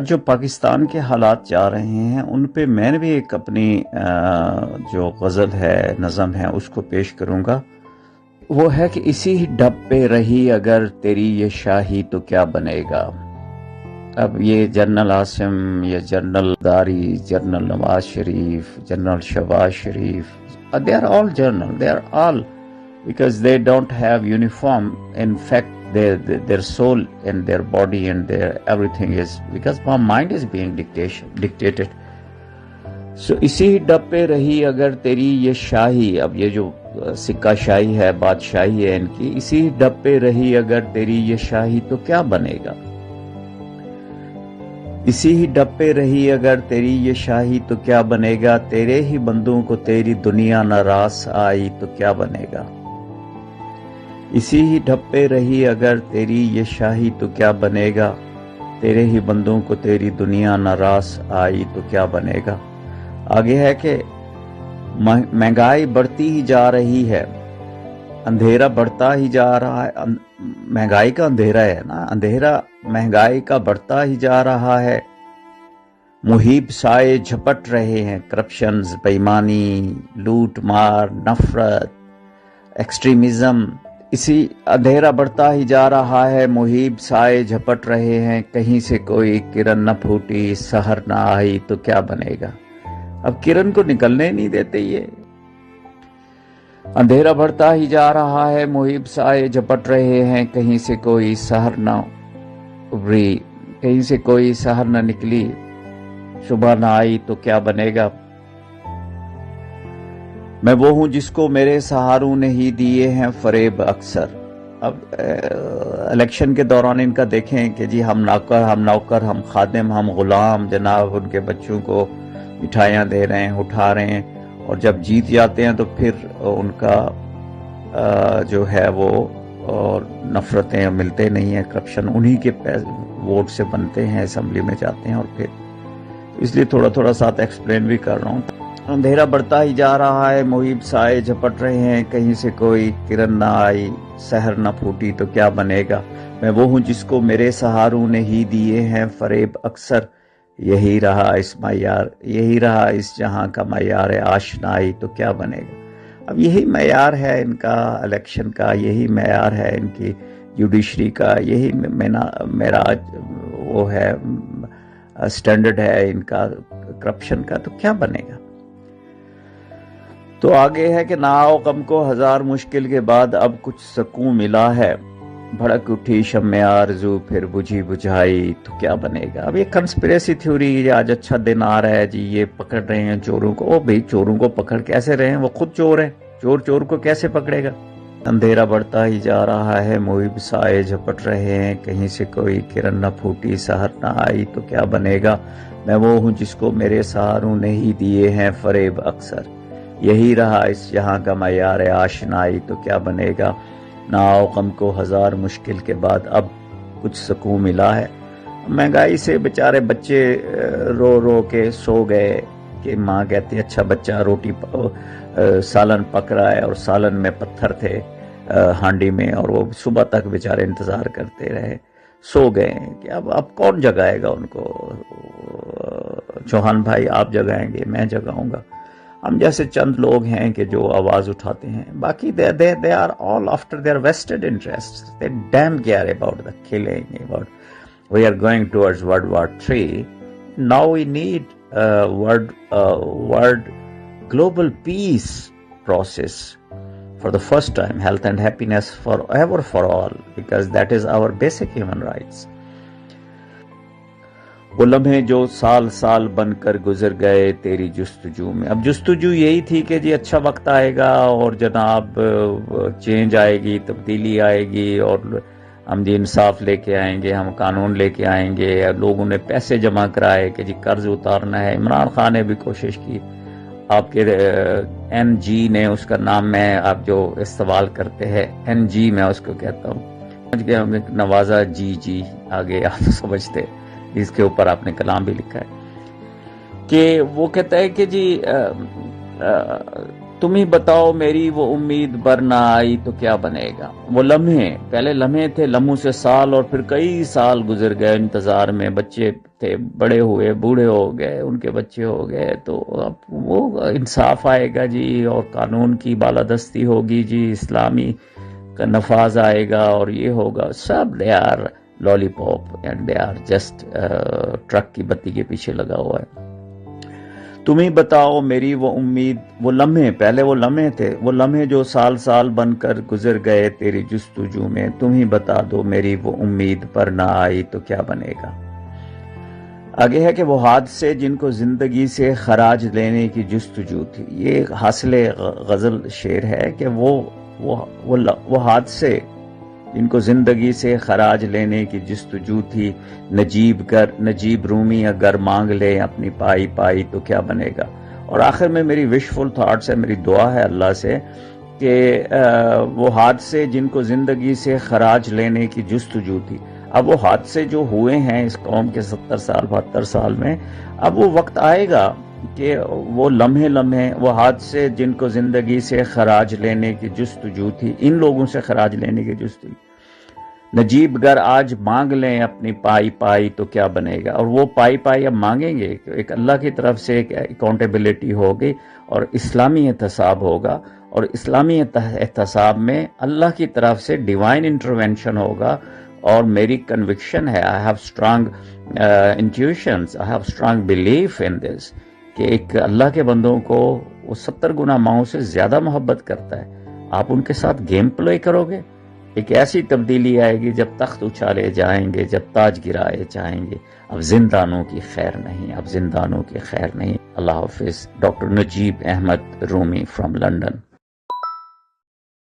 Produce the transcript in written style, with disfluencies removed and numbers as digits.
جو پاکستان کے حالات جا رہے ہیں ان پہ میں نے بھی ایک اپنی جو غزل ہے، نظم ہے، اس کو پیش کروں گا۔ وہ ہے کہ اسی ڈب پہ رہی اگر تیری یہ شاہی تو کیا بنے گا۔ اب یہ جنرل عاصم یا جنرل داری، general Nawaz Sharif, general Shahbaz Sharif, they are all general, they are all, because they don't have uniform. In fact, their soul and their body and their everything is, because my mind is being dictated. So اسی ڈب پہ رہی اگر تیری یہ شاہی، اب یہ جو سکہ شاہی ہے، بادشاہی ہے ان کی، اسی ڈب پہ رہی اگر تیری یہ شاہی تو کیا بنے گا۔ اسی ہی ڈب پہ رہی اگر تیری یہ شاہی تو کیا بنے گا، تیرے ہی بندوں کو تیری دنیا نہ راس آئی تو کیا بنے گا۔ اسی ہی ڈب پہ رہی اگر تیری یہ شاہی تو کیا بنے گا، تیرے ہی بندوں کو تیری دنیا نہ راس آئی تو کیا بنے گا۔ آگے ہے کہ مہنگائی بڑھتی ہی جا رہی ہے، اندھیرا بڑھتا ہی جا رہا ہے، مہنگائی کا اندھیرا ہے نا، اندھیرا مہنگائی کا بڑھتا ہی جا رہا ہے، محیب سائے جھپٹ رہے ہیں، کرپشنز، بےایمانی، لوٹ مار، نفرت، ایکسٹریمزم، اسی اندھیرا بڑھتا ہی جا رہا ہے، محیب سائے جھپٹ رہے ہیں، کہیں سے کوئی کرن نہ پھوٹی، سحر نہ آئی تو کیا بنے گا۔ اب کرن کو نکلنے نہیں دیتے یہ، اندھیرا بڑھتا ہی جا رہا ہے، محیب سائے جھپٹ رہے ہیں، کہیں سے کوئی سحر نہ ابھری، کہیں سے کوئی سحر نہ نکلی، صبح نہ آئی تو کیا بنے گا۔ میں وہ ہوں جس کو میرے سہاروں نے ہی دیے ہیں فریب اکثر۔ اب الیکشن کے دوران ان کا دیکھیں کہ جی ہم نوکر، ہم خادم، ہم غلام، جناب ان کے بچوں کو مٹھائیاں دے رہے ہیں، اٹھا رہے ہیں، اور جب جیت جاتے ہیں تو پھر ان کا جو ہے وہ اور نفرتیں ملتے نہیں ہیں، کرپشن انہی کے ووٹ سے بنتے ہیں، اسمبلی میں جاتے ہیں، اور پھر اس لیے تھوڑا تھوڑا ساتھ ایکسپلین بھی کر رہا ہوں۔ اندھیرا بڑھتا ہی جا رہا ہے، محیب سائے جھپٹ رہے ہیں، کہیں سے کوئی کرن نہ آئی، سحر نہ پھوٹی تو کیا بنے گا۔ میں وہ ہوں جس کو میرے سہاروں نے ہی دیے ہیں فریب اکثر، یہی رہا اس جہاں کا معیار آشنائی تو کیا بنے گا۔ اب یہی معیار ہے ان کا الیکشن کا، یہی معیار ہے ان کی جوڈیشری کا، یہی میرا وہ ہے سٹینڈرڈ ہے ان کا کرپشن کا، تو کیا بنے گا۔ تو آگے ہے کہ ناؤ غم کو ہزار مشکل کے بعد اب کچھ سکون ملا ہے، بھڑک اٹھی شمع آرزو پھر بجھی بجھائی تو کیا بنے گا۔ اب یہ کنسپریسی تھیوری، آج اچھا دن آ رہا ہے جی، یہ پکڑ رہے ہیں چوروں کو، او بھئی چوروں کو پکڑ کیسے رہے ہیں، وہ خود چور ہیں، چور کو کیسے پکڑے گا۔ اندھیرا بڑھتا ہی جا رہا ہے، محیب سائے جھپٹ رہے ہیں، کہیں سے کوئی کرن نہ پھوٹی، سحر نہ آئی تو کیا بنے گا۔ میں وہ ہوں جس کو میرے سہاروں نے ہی دیے ہیں فریب اکثر، یہی رہا اس جہاں کا معیار آشنائی تو کیا بنے گا۔ ناؤ غم کو ہزار مشکل کے بعد اب کچھ سکون ملا ہے۔ مہنگائی سے بیچارے بچے رو رو کے سو گئے کہ ماں کہتی اچھا بچہ روٹی سالن پک رہا ہے، اور سالن میں پتھر تھے ہانڈی میں، اور وہ صبح تک بیچارے انتظار کرتے رہے، سو گئے کہ اب کون جگائے گا ان کو۔ چوہان بھائی آپ جگائیں گے، میں جگاؤں گا، ہم جیسے چند لوگ ہیں کہ جو آواز اٹھاتے ہیں، باقی they are all after their vested interests. They damn care about the killing, about we are going towards World War III. Now we need world global peace process for the first time, health and happiness forever for all, because that is our basic human rights. وہ لمحے جو سال سال بن کر گزر گئے تیری جستجو میں۔ اب جستجو یہی تھی کہ جی اچھا وقت آئے گا اور جناب چینج آئے گی، تبدیلی آئے گی، اور ہم جی انصاف لے کے آئیں گے، ہم قانون لے کے آئیں گے۔ لوگوں نے پیسے جمع کرائے کہ جی قرض اتارنا ہے، عمران خان نے بھی کوشش کی، آپ کے این جی نے اس کا نام میں آپ جو استعمال کرتے ہیں این جی میں اس کو کہتا ہوں، سمجھ گیا، نوازا جی آگے آپ سمجھتے، اس کے اوپر آپ نے کلام بھی لکھا ہے کہ وہ کہتا ہے کہ جی تم ہی بتاؤ میری وہ امید بر نہ آئی تو کیا بنے گا. وہ لمحے، پہلے لمحے تھے، لمحوں سے سال اور پھر کئی سال گزر گئے انتظار میں. بچے تھے، بڑے ہوئے، بوڑھے ہو گئے، ان کے بچے ہو گئے، تو اب وہ انصاف آئے گا جی، اور قانون کی بالادستی ہوگی جی، اسلامی کا نفاذ آئے گا، اور یہ ہوگا. سب they are lollipop and they are just truck کی بتی کے پیچھے لگا ہوا ہے. تم ہی بتاؤ میری وہ امید، وہ لمحے، پہلے وہ لمحے تھے، وہ لمحے جو سال سال بن کر گزر گئے تیری جستجو میں. تم ہی بتا دو میری وہ امید پر نہ آئی تو کیا بنے گا. آگے ہے کہ وہ حادثے جن کو زندگی سے خراج لینے کی جستجو تھی. یہ حاصل غزل شعر ہے کہ وہ حادثے جن کو زندگی سے خراج لینے کی جستجو تھی. نجیب رومی اگر مانگ لے اپنی پائی پائی تو کیا بنے گا. اور آخر میں میری وشفل تھاٹس ہے، میری دعا ہے اللہ سے کہ وہ حادثے جن کو زندگی سے خراج لینے کی جستجو تھی. اب وہ حادثے جو ہوئے ہیں اس قوم کے 70 سال 72 سال میں، اب وہ وقت آئے گا کہ وہ لمحے وہ حادثے جن کو زندگی سے خراج لینے کی جستجو تھی، ان لوگوں سے خراج لینے کی جستجو. نجیب گر آج مانگ لیں اپنی پائی پائی تو کیا بنے گا. اور وہ پائی اب مانگیں گے، ایک اللہ کی طرف سے ایک اکاؤنٹیبلٹی ہوگی اور اسلامی احتساب ہوگا. اور اسلامی احتساب میں اللہ کی طرف سے ڈیوائن انٹرونشن ہوگا. اور میری کنوکشن ہے، I have strong intuitions, I have strong belief in this، کہ ایک اللہ کے بندوں کو وہ 70 گنا ماؤں سے زیادہ محبت کرتا ہے. آپ ان کے ساتھ گیم پلے کرو گے، ایک ایسی تبدیلی آئے گی جب تخت اچھالے جائیں گے، جب تاج گرائے جائیں گے. اب زندانوں کی خیر نہیں، اب زندانوں کی خیر نہیں. اللہ حافظ. Doctor Najeeb Ahmed Rumi from London.